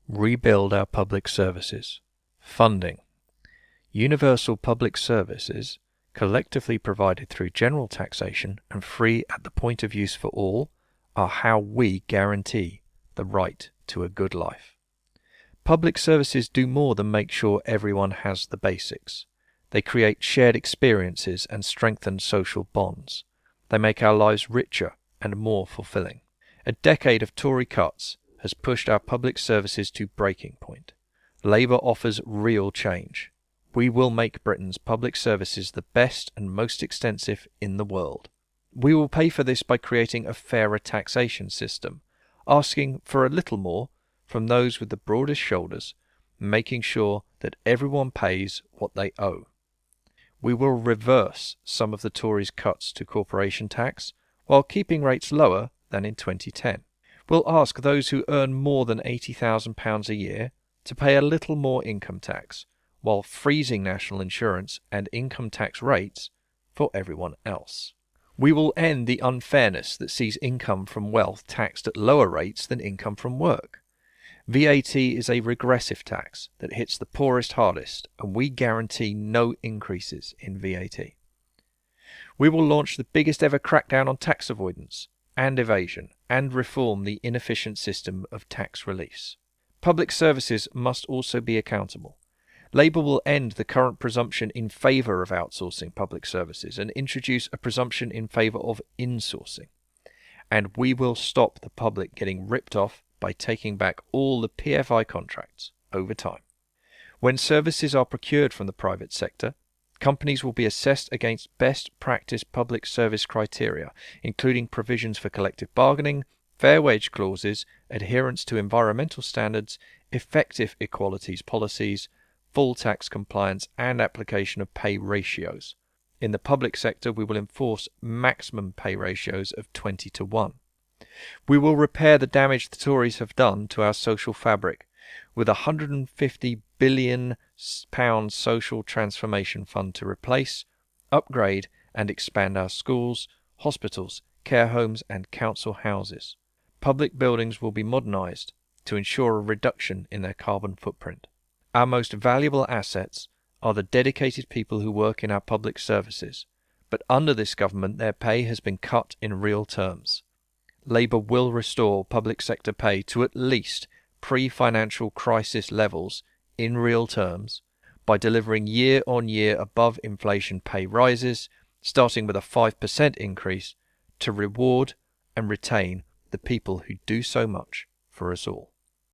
Rebuild our public services. Funding. Universal public services, collectively provided through general taxation and free at the point of use for all, are how we guarantee the right to a good life. Public services do more than make sure everyone has the basics. They create shared experiences and strengthen social bonds. They make our lives richer and more fulfilling. A decade of Tory cuts has pushed our public services to breaking point. Labour offers real change. We will make Britain's public services the best and most extensive in the world. We will pay for this by creating a fairer taxation system, asking for a little more from those with the broadest shoulders, making sure that everyone pays what they owe. We will reverse some of the Tories' cuts to corporation tax while keeping rates lower than in 2010. We'll ask those who earn more than £80,000 a year to pay a little more income tax, while freezing national insurance and income tax rates for everyone else. We will end the unfairness that sees income from wealth taxed at lower rates than income from work. VAT is a regressive tax that hits the poorest hardest, and we guarantee no increases in VAT. We will launch the biggest ever crackdown on tax avoidance and evasion, and reform the inefficient system of tax reliefs. Public services must also be accountable. Labour will end the current presumption in favour of outsourcing public services and introduce a presumption in favour of insourcing. And we will stop the public getting ripped off by taking back all the PFI contracts over time. When services are procured from the private sector, companies will be assessed against best practice public service criteria, including provisions for collective bargaining, fair wage clauses, adherence to environmental standards, effective equalities policies, full tax compliance, and application of pay ratios. In the public sector, we will enforce maximum pay ratios of 20:1. We will repair the damage the Tories have done to our social fabric with a £150 billion social transformation fund to replace, upgrade and expand our schools, hospitals, care homes and council houses. Public buildings will be modernised to ensure a reduction in their carbon footprint. Our most valuable assets are the dedicated people who work in our public services, but under this government their pay has been cut in real terms. Labour will restore public sector pay to at least pre-financial crisis levels in real terms by delivering year-on-year above-inflation pay rises, starting with a 5% increase, to reward and retain the people who do so much for us all.